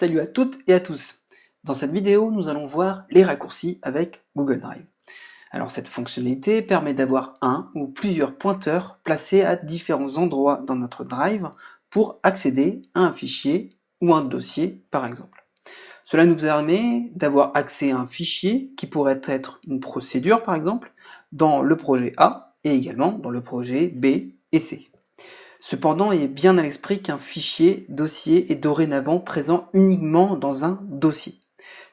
Salut à toutes et à tous. Dans cette vidéo, nous allons voir les raccourcis avec Google Drive. Alors cette fonctionnalité permet d'avoir un ou plusieurs pointeurs placés à différents endroits dans notre Drive pour accéder à un fichier ou un dossier par exemple. Cela nous permet d'avoir accès à un fichier qui pourrait être une procédure par exemple dans le projet A et également dans le projet B et C. Cependant, il est bien à l'esprit qu'un fichier dossier est dorénavant présent uniquement dans un dossier,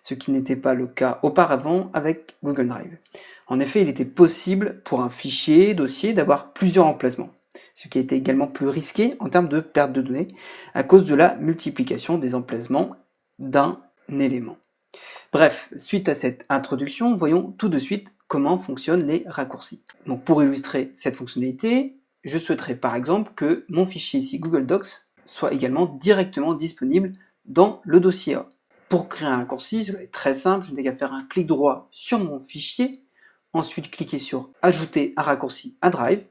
ce qui n'était pas le cas auparavant avec Google Drive. En effet, il était possible pour un fichier dossier d'avoir plusieurs emplacements, ce qui était également plus risqué en termes de perte de données à cause de la multiplication des emplacements d'un élément. Bref, suite à cette introduction, voyons tout de suite comment fonctionnent les raccourcis. Donc pour illustrer cette fonctionnalité, je souhaiterais par exemple que mon fichier ici Google Docs soit également directement disponible dans le dossier A. Pour créer un raccourci, cela est très simple, je n'ai qu'à faire un clic droit sur mon fichier, ensuite cliquer sur Ajouter un raccourci à Drive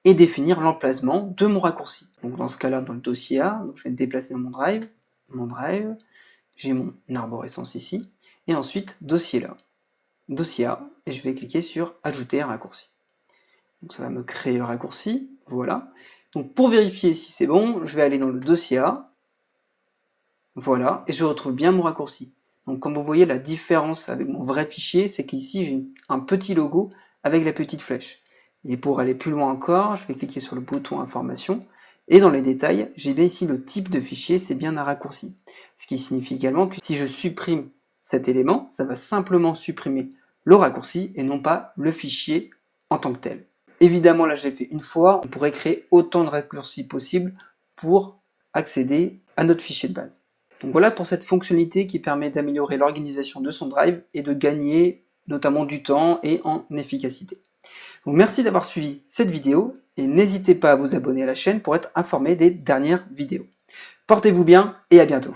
et définir l'emplacement de mon raccourci. Donc dans ce cas-là, dans le dossier A, donc je vais me déplacer dans mon Drive, j'ai mon arborescence ici, et ensuite dossier A, et je vais cliquer sur Ajouter un raccourci. Donc ça va me créer le raccourci, voilà. Donc pour vérifier si c'est bon, je vais aller dans le dossier A, voilà, et je retrouve bien mon raccourci. Donc comme vous voyez, la différence avec mon vrai fichier, c'est qu'ici j'ai un petit logo avec la petite flèche. Et pour aller plus loin encore, je vais cliquer sur le bouton Information, et dans les détails, j'ai bien ici le type de fichier, c'est bien un raccourci. Ce qui signifie également que si je supprime cet élément, ça va simplement supprimer le raccourci et non pas le fichier en tant que tel. Évidemment, là je l'ai fait une fois, on pourrait créer autant de raccourcis possibles pour accéder à notre fichier de base. Donc voilà pour cette fonctionnalité qui permet d'améliorer l'organisation de son Drive et de gagner notamment du temps et en efficacité. Donc merci d'avoir suivi cette vidéo et n'hésitez pas à vous abonner à la chaîne pour être informé des dernières vidéos. Portez-vous bien et à bientôt.